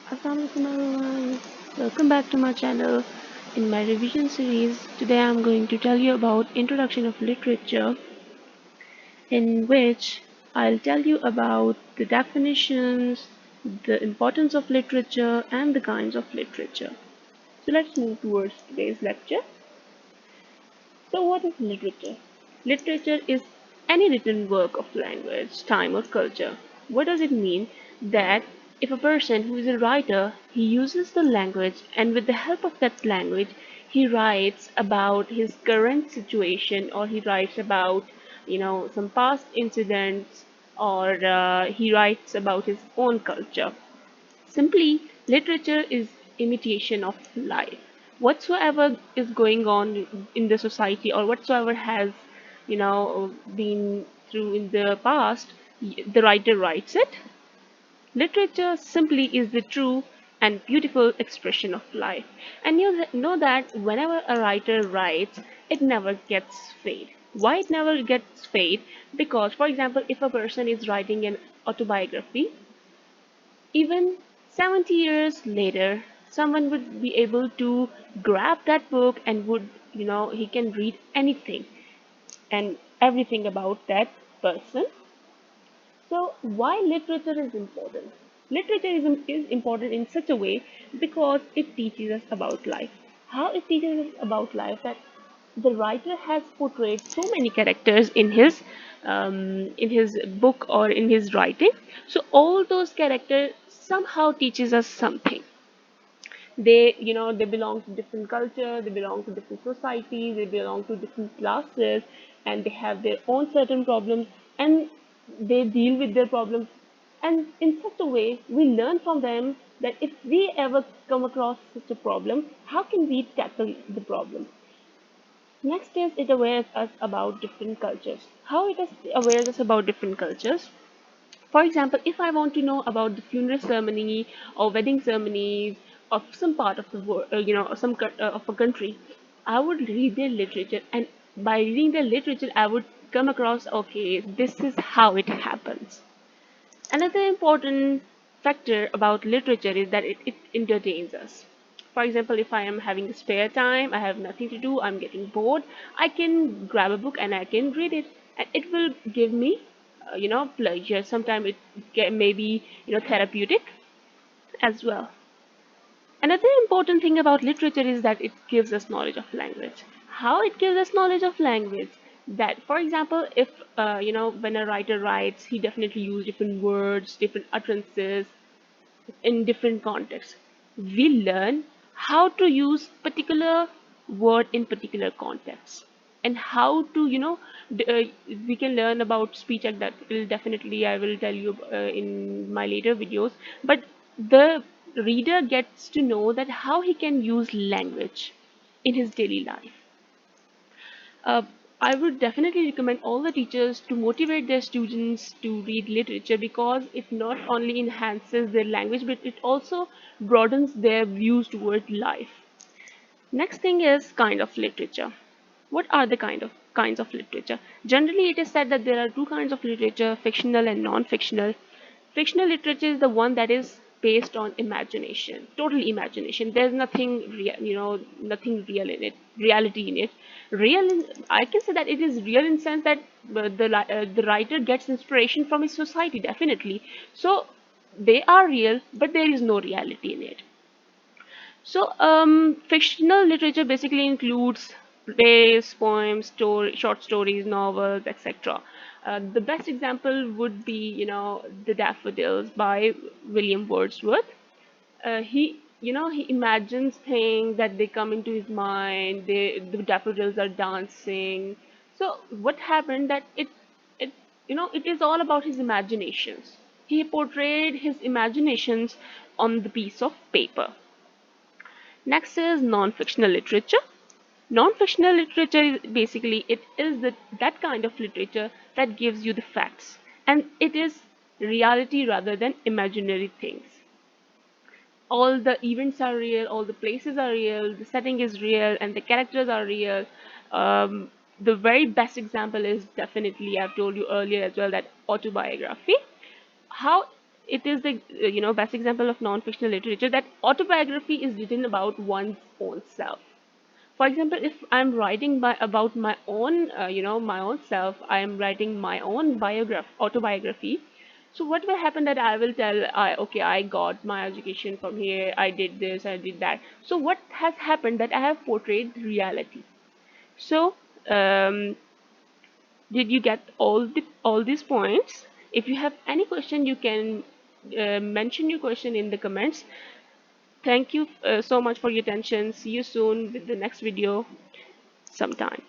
Assalamualaikum everyone. Welcome back to my channel. In my revision series, today I'm going to tell you about introduction of literature, in which I'll tell you about the definitions, the importance of literature, and the kinds of literature. So let's move towards today's lecture. So what is literature? Literature is any written work of language, time, or culture. What does it mean? That if a person who is a writer, he uses the language, and with the help of that language, he writes about his current situation, or he writes about, some past incidents, or he writes about his own culture. Simply, literature is imitation of life. Whatsoever is going on in the society, or whatsoever has, been through in the past, the writer writes it. Literature simply is the true and beautiful expression of life. And you know that whenever a writer writes, it never gets fade. Why it never gets fade? Because, for example, if a person is writing an autobiography, even 70 years later, someone would be able to grab that book and would, he can read anything and everything about that person. So, why literature is important? Literature is important in such a way because it teaches us about life. How it teaches us about life, that the writer has portrayed so many characters in his book or in his writing. So all those characters somehow teaches us something. They belong to different culture, they belong to different societies, they belong to different classes, and they have their own certain problems, and they deal with their problems, and in such a way we learn from them that if we ever come across such a problem, how can we tackle the problem. Next is it awares us about different cultures. How it is awares us about different cultures? For example, if I want to know about the funeral ceremony or wedding ceremonies of some part of the world, of a country, I would read their literature, and by reading their literature, I would come across, okay, this is how it happens. Another important factor about literature is that it entertains us. For example, if I am having spare time, I have nothing to do, I'm getting bored, I can grab a book and I can read it, and it will give me, pleasure. Sometimes may be, therapeutic as well. Another important thing about literature is that it gives us knowledge of language. How it gives us knowledge of language? That, for example, if when a writer writes, he definitely use different words, different utterances in different contexts. We learn how to use particular word in particular contexts, and how to, we can learn about speech act. That will definitely I will tell you in my later videos. But the reader gets to know that how he can use language in his daily life. uh, I would definitely recommend all the teachers to motivate their students to read literature, because it not only enhances their language, but it also broadens their views toward life. Next thing is kind of literature. What are the kinds of literature? Generally, it is said that there are two kinds of literature: fictional and non-fictional. Fictional literature is the one that is based on imagination, total imagination. There's nothing real, nothing real in it, reality in it. I can say that it is real in sense that the writer gets inspiration from his society, definitely. So they are real, but there is no reality in it. So, fictional literature basically includes plays, poems, short stories, novels, etc. The best example would be, The Daffodils by William Wordsworth. He imagines things that they come into his mind. The daffodils are dancing. So, what happened that it, it is all about his imaginations. He portrayed his imaginations on the piece of paper. Next is non-fictional literature. Non-fictional literature is basically it is that kind of literature that gives you the facts, and it is reality rather than imaginary things. All the events are real, all the places are real, the setting is real, and the characters are real. The very best example is definitely, I've told you earlier as well, that autobiography. How? it is the best example of non-fictional literature, that autobiography is written about one's own self. For example, if I'm writing about my own my own self, I am writing my own autobiography. So what will happen, that I will tell, okay, I got my education from here, I did this, I did that. So what has happened, that I have portrayed reality. So um, did you get all these points? If you have any question, you can mention your question in the comments. Thank you so much for your attention. See you soon with the next video sometime.